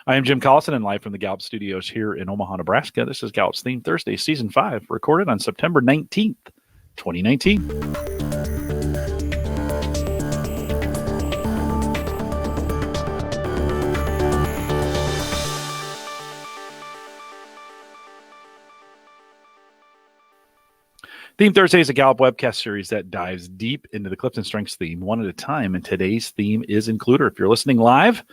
I am Jim Collison and live from the Gallup studios here in Omaha, Nebraska. This is Gallup's Theme Thursday, Season 5, recorded on September 19th, 2019. Theme Thursday is a Gallup Webcast series that dives deep into the CliftonStrengths theme one at a time, and today's theme is Includer. If you're listening live,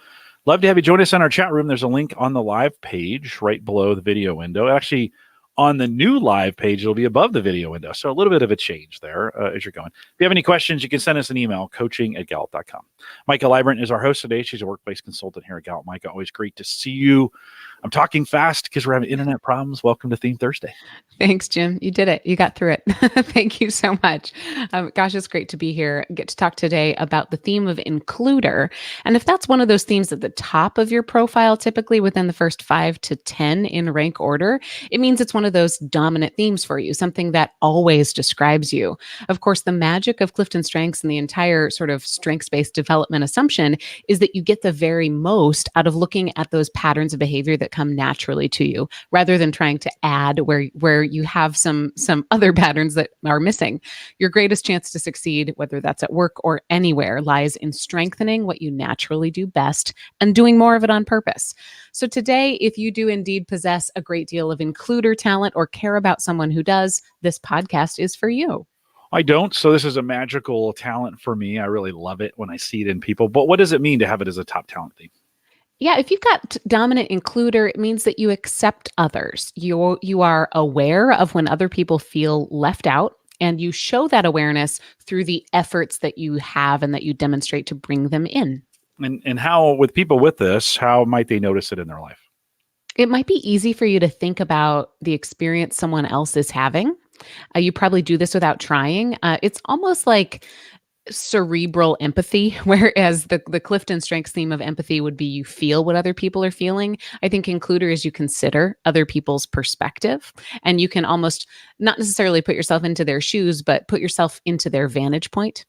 love to have you join us on our chat room. There's a link on the live page right below the video window. Actually, on the new live page, it'll be above the video window. So a little bit of a change there as you're going. If you have any questions, you can send us an email, coaching@gallup.com. Maika Leibbrandt is our host today. She's a workplace consultant here at Gallup. Maika, always great to see you. I'm talking fast because we're having internet problems. Welcome to Theme Thursday. Thanks, Jim. You did it. You got through it. Thank you so much. Gosh, it's great to be here. Get to talk today about the theme of includer. And if that's one of those themes at the top of your profile, typically within the first 5 to 10 in rank order, it means it's one of those dominant themes for you, something that always describes you. Of course, the magic of CliftonStrengths and the entire sort of strengths-based development assumption is that you get the very most out of looking at those patterns of behavior that come naturally to you, rather than trying to add where you have some other patterns that are missing. Your greatest chance to succeed, whether that's at work or anywhere, lies in strengthening what you naturally do best and doing more of it on purpose. So today, if you do indeed possess a great deal of includer talent or care about someone who does, this podcast is for you. I don't, so this is a magical talent for me. I really love it when I see it in people. But what does it mean to have it as a top talent theme? Yeah, if you've got dominant includer, it means that you accept others. You are aware of when other people feel left out, and you show that awareness through the efforts that you have and that you demonstrate to bring them in. And how, with people with this, how might they notice it in their life? It might be easy for you to think about the experience someone else is having. You probably do this without trying. It's almost like cerebral empathy, whereas the CliftonStrengths theme of empathy would be you feel what other people are feeling. I think includer is you consider other people's perspective, and you can almost not necessarily put yourself into their shoes, but put yourself into their vantage point.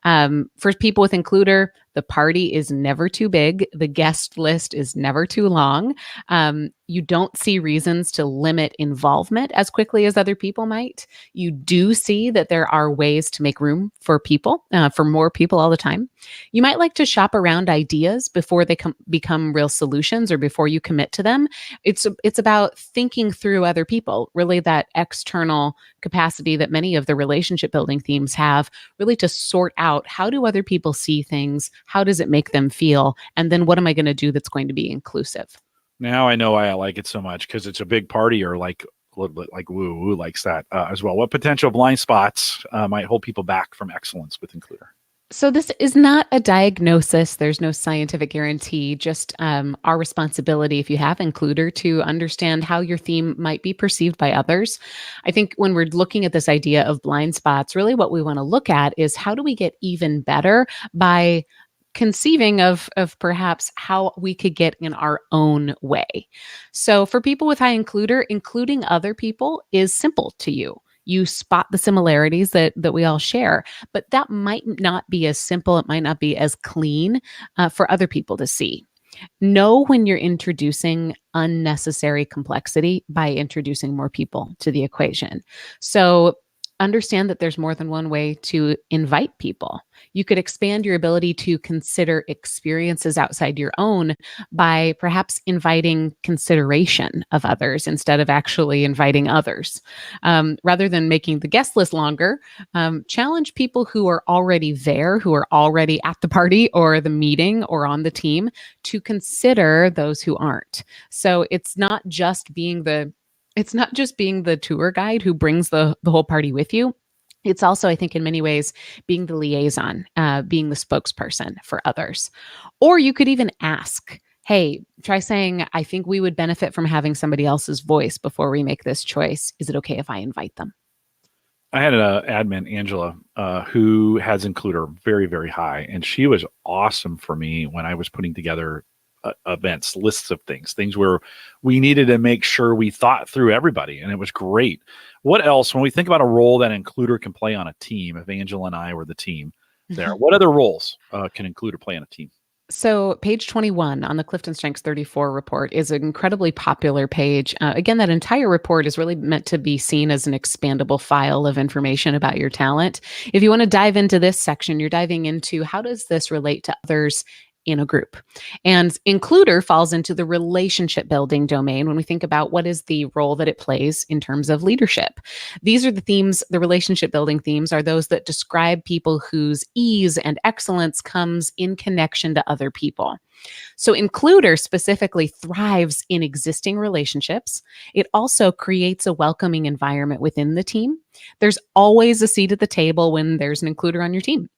For people with includer, the party is never too big. The guest list is never too long. You don't see reasons to limit involvement as quickly as other people might. You do see that there are ways to make room for people, for more people all the time. You might like to shop around ideas before they become real solutions or before you commit to them. It's about thinking through other people, really that external capacity that many of the relationship building themes have, really to sort out how do other people see things, how does it make them feel, and then what am I going to do that's going to be inclusive? Now I know why I like it so much, because it's a big party, or like a little bit like woo likes that as well. What potential blind spots might hold people back from excellence with includer? So this is not a diagnosis. There's no scientific guarantee, just our responsibility, if you have includer, to understand how your theme might be perceived by others. I think when we're looking at this idea of blind spots, really what we want to look at is how do we get even better by conceiving of perhaps how we could get in our own way. So for people with high includer, including other people is simple to you. You spot the similarities that we all share, but that might not be as simple. It might not be as clean for other people to see. Know when you're introducing unnecessary complexity by introducing more people to the equation. So understand that there's more than one way to invite people. You could expand your ability to consider experiences outside your own by perhaps inviting consideration of others instead of actually inviting others. Rather than making the guest list longer, challenge people who are already there, who are already at the party or the meeting or on the team, to consider those who aren't. So it's not just being the tour guide who brings the whole party with you. It's also, I think, in many ways, being the liaison, being the spokesperson for others. Or you could even ask, hey, try saying, I think we would benefit from having somebody else's voice before we make this choice. Is it okay if I invite them? I had an admin, Angela, who has includer very, very high. And she was awesome for me when I was putting together events, lists of things where we needed to make sure we thought through everybody, and it was great. What else, when we think about a role that includer can play on a team, if Angela and I were the team there, what other roles can includer play on a team? So page 21 on the CliftonStrengths 34 report is an incredibly popular page. Again, that entire report is really meant to be seen as an expandable file of information about your talent. If you want to dive into this section, you're diving into how does this relate to others in a group. And includer falls into the relationship building domain when we think about what is the role that it plays in terms of leadership. These are the themes, the relationship building themes are those that describe people whose ease and excellence comes in connection to other people. So includer specifically thrives in existing relationships. It also creates a welcoming environment within the team. There's always a seat at the table when there's an includer on your team.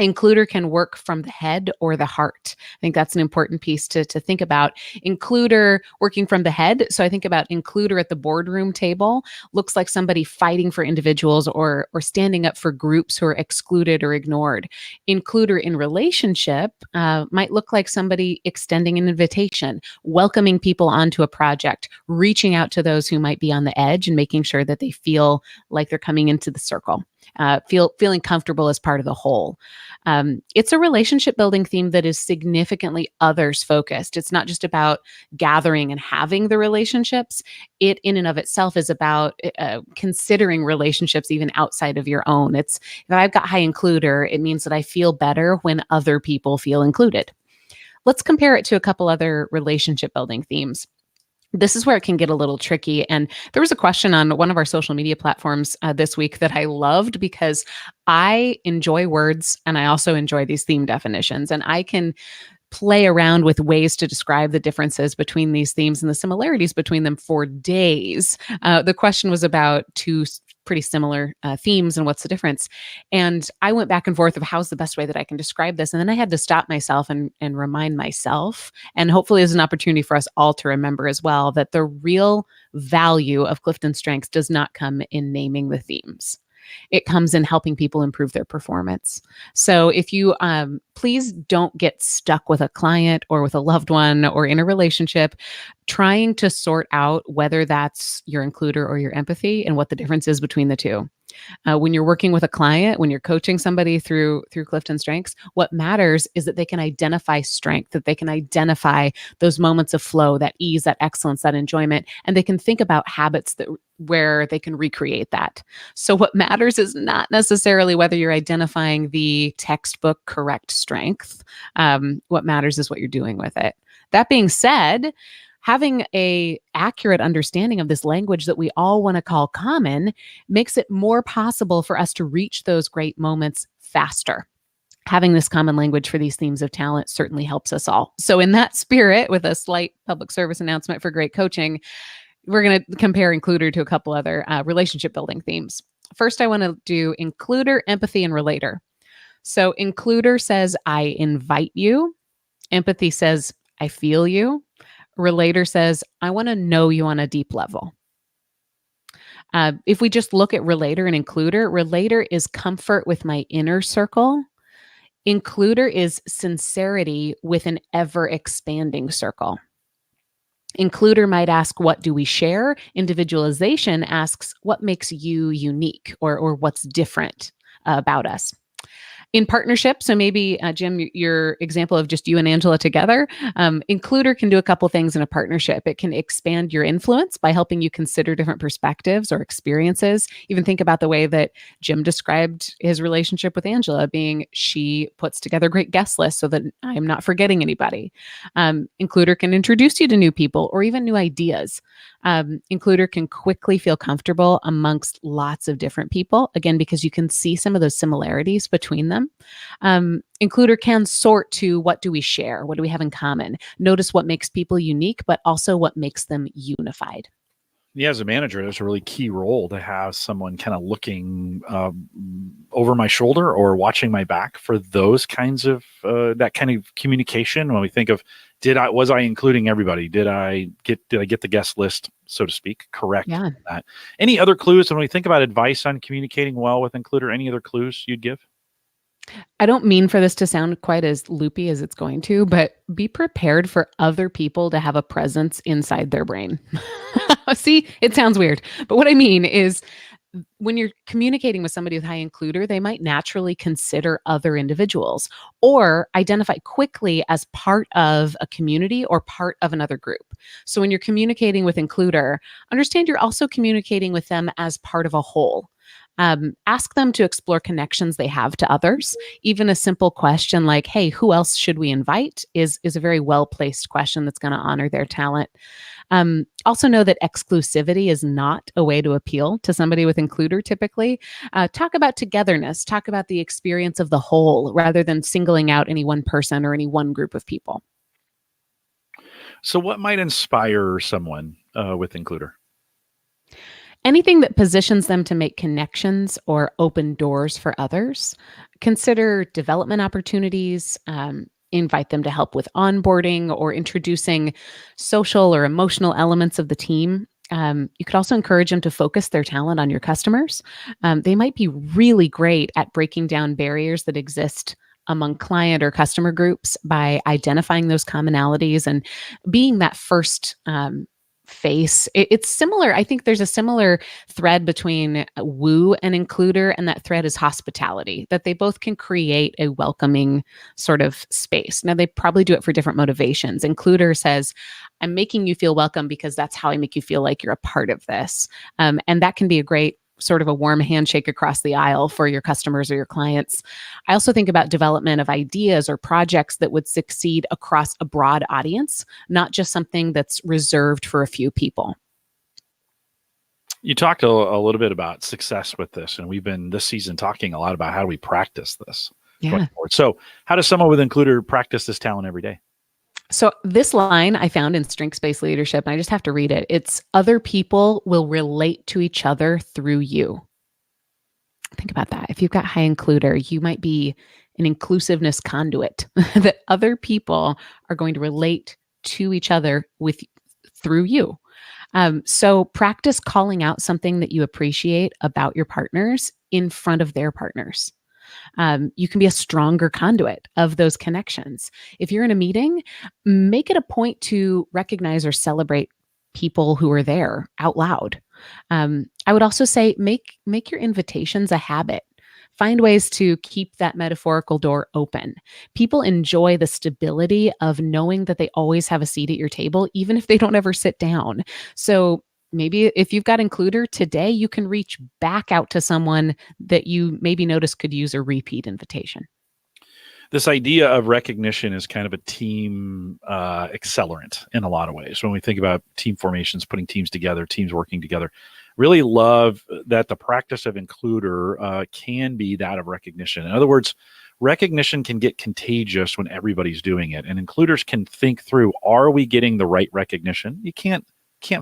Includer can work from the head or the heart. I think that's an important piece to think about. Includer working from the head. So I think about includer at the boardroom table looks like somebody fighting for individuals or standing up for groups who are excluded or ignored. Includer in relationship might look like somebody extending an invitation, welcoming people onto a project, reaching out to those who might be on the edge and making sure that they feel like they're coming into the circle. Feeling comfortable as part of the whole. It's a relationship building theme that is significantly others focused. It's not just about gathering and having the relationships. It in and of itself is about considering relationships even outside of your own. If I've got high includer, it means that I feel better when other people feel included. Let's compare it to a couple other relationship building themes. This is where it can get a little tricky. And there was a question on one of our social media platforms this week that I loved because I enjoy words and I also enjoy these theme definitions. And I can play around with ways to describe the differences between these themes and the similarities between them for days. The question was about two pretty similar themes and what's the difference. And I went back and forth of how's the best way that I can describe this. And then I had to stop myself and remind myself, and hopefully there's an opportunity for us all to remember as well, that the real value of CliftonStrengths does not come in naming the themes. It comes in helping people improve their performance. So if you please don't get stuck with a client or with a loved one or in a relationship trying to sort out whether that's your includer or your empathy and what the difference is between the two. When you're working with a client, when you're coaching somebody through CliftonStrengths, what matters is that they can identify strength, that they can identify those moments of flow, that ease, that excellence, that enjoyment, and they can think about habits where they can recreate that. So what matters is not necessarily whether you're identifying the textbook correct strength. What matters is what you're doing with it. That being said, having a accurate understanding of this language that we all want to call common makes it more possible for us to reach those great moments faster. Having this common language for these themes of talent certainly helps us all. So in that spirit, with a slight public service announcement for great coaching, we're going to compare includer to a couple other relationship building themes. First, I want to do includer, empathy, and relator. So includer says, I invite you. Empathy says, I feel you. Relator says, I want to know you on a deep level. If we just look at relator and includer, relator is comfort with my inner circle. Includer is sincerity with an ever expanding circle. Includer might ask, what do we share? Individualization asks, what makes you unique or what's different about us? In partnership, so maybe, Jim, your example of just you and Angela together, includer can do a couple things in a partnership. It can expand your influence by helping you consider different perspectives or experiences. Even think about the way that Jim described his relationship with Angela, being she puts together great guest lists so that I'm not forgetting anybody. Includer can introduce you to new people or even new ideas. Includer can quickly feel comfortable amongst lots of different people, again, because you can see some of those similarities between them. Includer can sort to what do we share? What do we have in common? Notice what makes people unique, but also what makes them unified. Yeah, as a manager, there's a really key role to have someone kind of looking over my shoulder or watching my back for those kinds of that kind of communication. When we think of, was I including everybody? Did I get the guest list, so to speak, correct? Yeah. That. Any other clues when we think about advice on communicating well with includer? Any other clues you'd give? I don't mean for this to sound quite as loopy as it's going to, but be prepared for other people to have a presence inside their brain. See, it sounds weird, but what I mean is when you're communicating with somebody with high includer, they might naturally consider other individuals or identify quickly as part of a community or part of another group. So when you're communicating with includer, understand you're also communicating with them as part of a whole. Ask them to explore connections they have to others. Even a simple question like, hey, who else should we invite is a very well-placed question that's going to honor their talent. Also know that exclusivity is not a way to appeal to somebody with includer typically. Talk about togetherness, talk about the experience of the whole rather than singling out any one person or any one group of people. So what might inspire someone with includer? Anything that positions them to make connections or open doors for others. Consider development opportunities, invite them to help with onboarding or introducing social or emotional elements of the team. You could also encourage them to focus their talent on your customers. They might be really great at breaking down barriers that exist among client or customer groups by identifying those commonalities and being that first face. It's similar. I think there's a similar thread between woo and includer, and that thread is hospitality, that they both can create a welcoming sort of space. Now, they probably do it for different motivations. Includer says, I'm making you feel welcome because that's how I make you feel like you're a part of this. And that can be a great sort of a warm handshake across the aisle for your customers or your clients. I also think about development of ideas or projects that would succeed across a broad audience, not just something that's reserved for a few people. You talked a little bit about success with this, and we've been this season talking a lot about how do we practice this. Yeah. So how does someone with includer practice this talent every day? So this line I found in Strengths-Based Leadership, and I just have to read it. It's other people will relate to each other through you. Think about that. If you've got high includer, you might be an inclusiveness conduit that other people are going to relate to each other through you. So practice calling out something that you appreciate about your partners in front of their partners. You can be a stronger conduit of those connections. If you're in a meeting, make it a point to recognize or celebrate people who are there out loud. I would also say make your invitations a habit. Find ways to keep that metaphorical door open. People enjoy the stability of knowing that they always have a seat at your table, even if they don't ever sit down. So maybe if you've got includer today, you can reach back out to someone that you maybe notice could use a repeat invitation. This idea of recognition is kind of a team accelerant in a lot of ways. When we think about team formations, putting teams together, teams working together, really love that the practice of includer can be that of recognition. In other words, recognition can get contagious when everybody's doing it. And includers can think through, are we getting the right recognition? You can't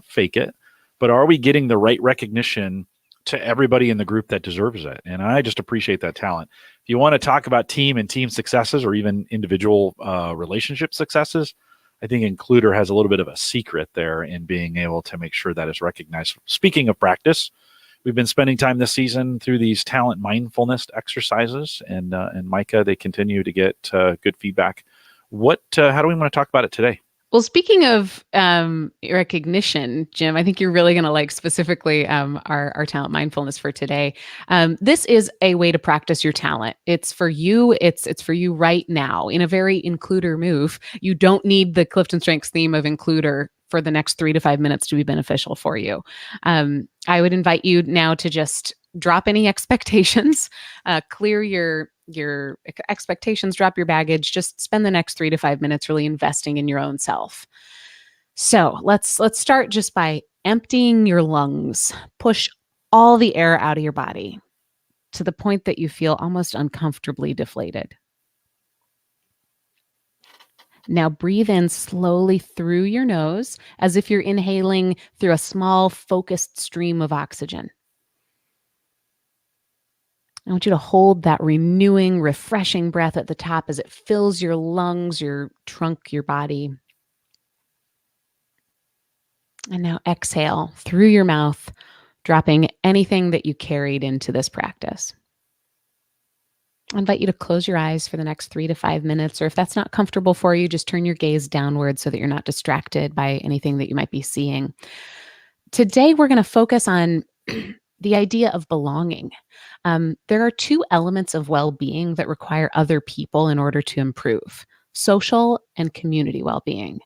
fake it. But are we getting the right recognition to everybody in the group that deserves it? And I just appreciate that talent. If you want to talk about team and team successes or even individual relationship successes, I think includer has a little bit of a secret there in being able to make sure that is recognized. Speaking of practice, we've been spending time this season through these talent mindfulness exercises, and Maika, they continue to get good feedback. How do we want to talk about it today? Well, speaking of recognition, Jim, I think you're really going to like specifically our talent mindfulness for today. This is a way to practice your talent. It's for you. It's for you right now in a very includer move. You don't need the CliftonStrengths theme of includer for the next 3 to 5 minutes to be beneficial for you. I would invite you now to just drop any expectations, clear your expectations, drop your baggage, just spend the next 3 to 5 minutes really investing in your own self. So let's start just by emptying your lungs. Push all the air out of your body to the point that you feel almost uncomfortably deflated. Now breathe in slowly through your nose as if you're inhaling through a small focused stream of oxygen. I want you to hold that renewing, refreshing breath at the top as it fills your lungs, your trunk, your body. And now exhale through your mouth, dropping anything that you carried into this practice. I invite you to close your eyes for the next 3 to 5 minutes, or if that's not comfortable for you, just turn your gaze downward so that you're not distracted by anything that you might be seeing. Today, we're going to focus on the idea of belonging. There are two elements of well-being that require other people in order to improve: social and community well-being.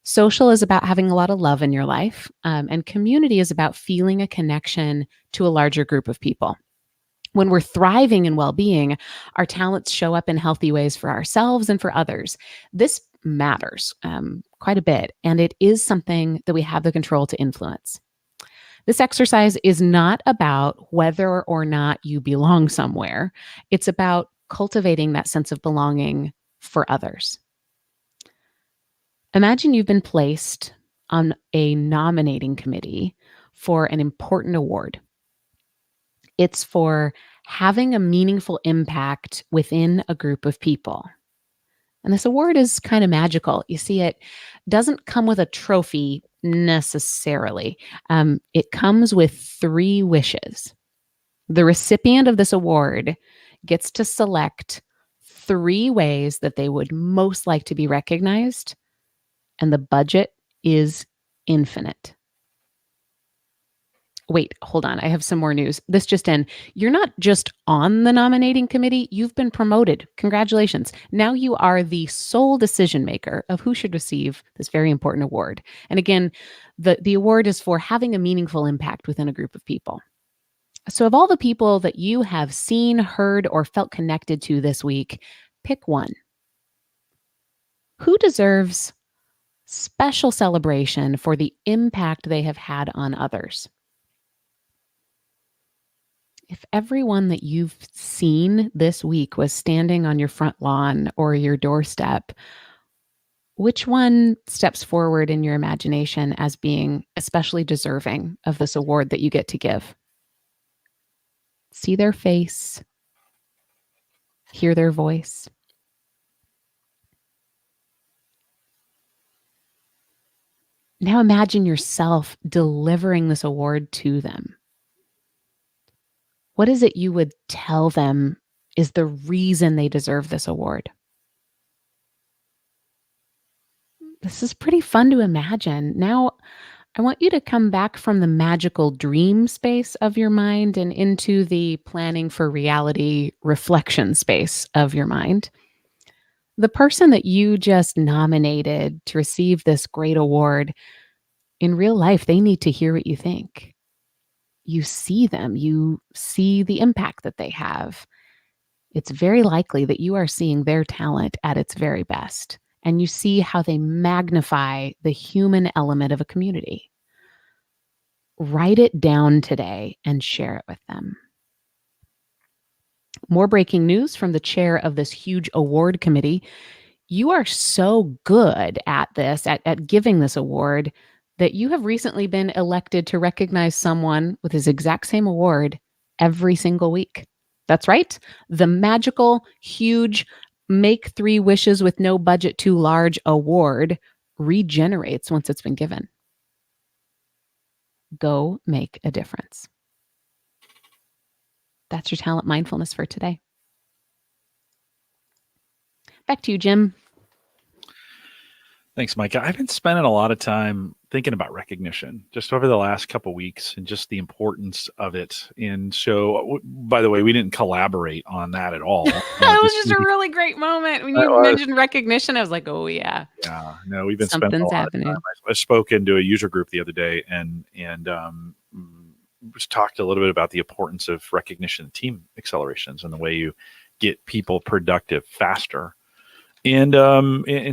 Social is about having a lot of love in your life, and community is about feeling a connection to a larger group of people. When we're thriving in well-being, our talents show up in healthy ways for ourselves and for others. This matters quite a bit, and it is something that we have the control to influence. This exercise is not about whether or not you belong somewhere. It's about cultivating that sense of belonging for others. Imagine you've been placed on a nominating committee for an important award. It's for having a meaningful impact within a group of people. And this award is kind of magical. You see, it doesn't come with a trophy necessarily. It comes with 3 wishes. The recipient of this award gets to select 3 ways that they would most like to be recognized, and the budget is infinite. Wait, hold on. I have some more news. This just in. You're not just on the nominating committee, you've been promoted. Congratulations. Now you are the sole decision maker of who should receive this very important award. And again, the award is for having a meaningful impact within a group of people. So of all the people that you have seen, heard, or felt connected to this week, pick one. Who deserves special celebration for the impact they have had on others? If everyone that you've seen this week was standing on your front lawn or your doorstep, which one steps forward in your imagination as being especially deserving of this award that you get to give? See their face, hear their voice. Now imagine yourself delivering this award to them. What is it you would tell them is the reason they deserve this award? This is pretty fun to imagine. Now, I want you to come back from the magical dream space of your mind and into the planning for reality reflection space of your mind. The person that you just nominated to receive this great award, in real life, they need to hear what you think. You see them, you see the impact that they have. It's very likely that you are seeing their talent at its very best, and you see how they magnify the human element of a community. Write it down today and share it with them. More breaking news from the chair of this huge award committee. You are so good at this, at giving this award, that you have recently been elected to recognize someone with his exact same award every single week. That's right. The magical, huge, make 3 wishes with no budget too large award regenerates once it's been given. Go make a difference. That's your talent mindfulness for today. Back to you, Jim. Thanks, Maika. I've been spending a lot of time thinking about recognition just over the last couple of weeks and just the importance of it. And so, by the way, we didn't collaborate on that at all. That was just a really great moment. When you mentioned recognition, I was like, oh, yeah. Yeah, no, we've been spending a lot happening. of time. I spoke into a user group the other day and just talked a little bit about the importance of recognition and team accelerations and the way you get people productive faster. And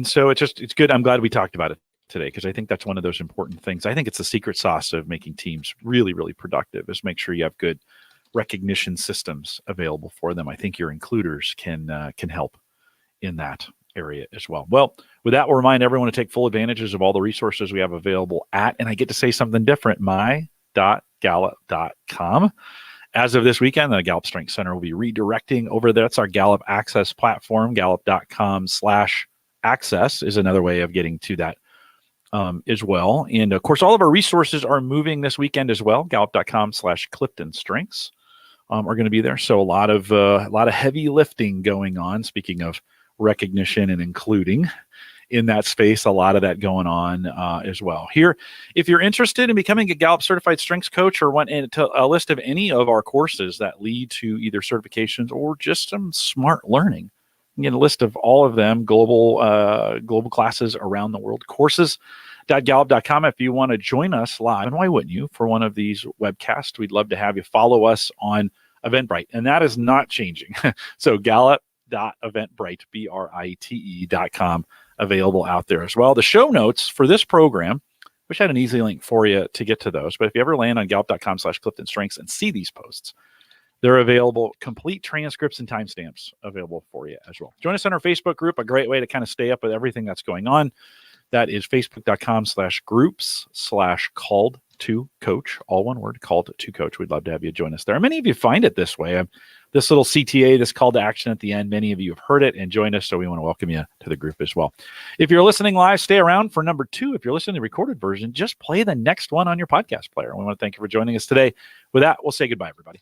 so it's good. I'm glad we talked about it today because I think that's one of those important things. I think it's the secret sauce of making teams really, really productive is make sure you have good recognition systems available for them. I think your includers can help in that area as well. Well, with that, we'll remind everyone to take full advantages of all the resources we have available at, and I get to say something different, my.gallup.com. As of this weekend, the Gallup Strength Center will be redirecting over there. That's our Gallup Access platform. Gallup.com/access is another way of getting to that as well. And of course, all of our resources are moving this weekend as well. Gallup.com/CliftonStrengths are going to be there. So a lot of heavy lifting going on. Speaking of recognition and including. in that space, a lot of that going on as well. Here, if you're interested in becoming a Gallup certified strengths coach or want a list of any of our courses that lead to either certifications or just some smart learning, you get a list of all of them, global classes around the world, courses.gallup.com. If you want to join us live, and why wouldn't you, for one of these webcasts, we'd love to have you follow us on Eventbrite, and that is not changing. So gallup.eventbrite, BRITE.com, available out there as well. The show notes for this program, wish I had an easy link for you to get to those, but if you ever land on gallup.com/CliftonStrengths and see these posts, they're available, complete transcripts and timestamps available for you as well. Join us on our Facebook group, a great way to kind of stay up with everything that's going on. That is facebook.com/groups/called-to-coach, all one word, called-to-coach. We'd love to have you join us there. Many of you find it this way. This little CTA, this call to action at the end, many of you have heard it and joined us, so we want to welcome you to the group as well. If you're listening live, stay around for number 2. If you're listening to the recorded version, just play the next one on your podcast player. And we want to thank you for joining us today. With that, we'll say goodbye, everybody.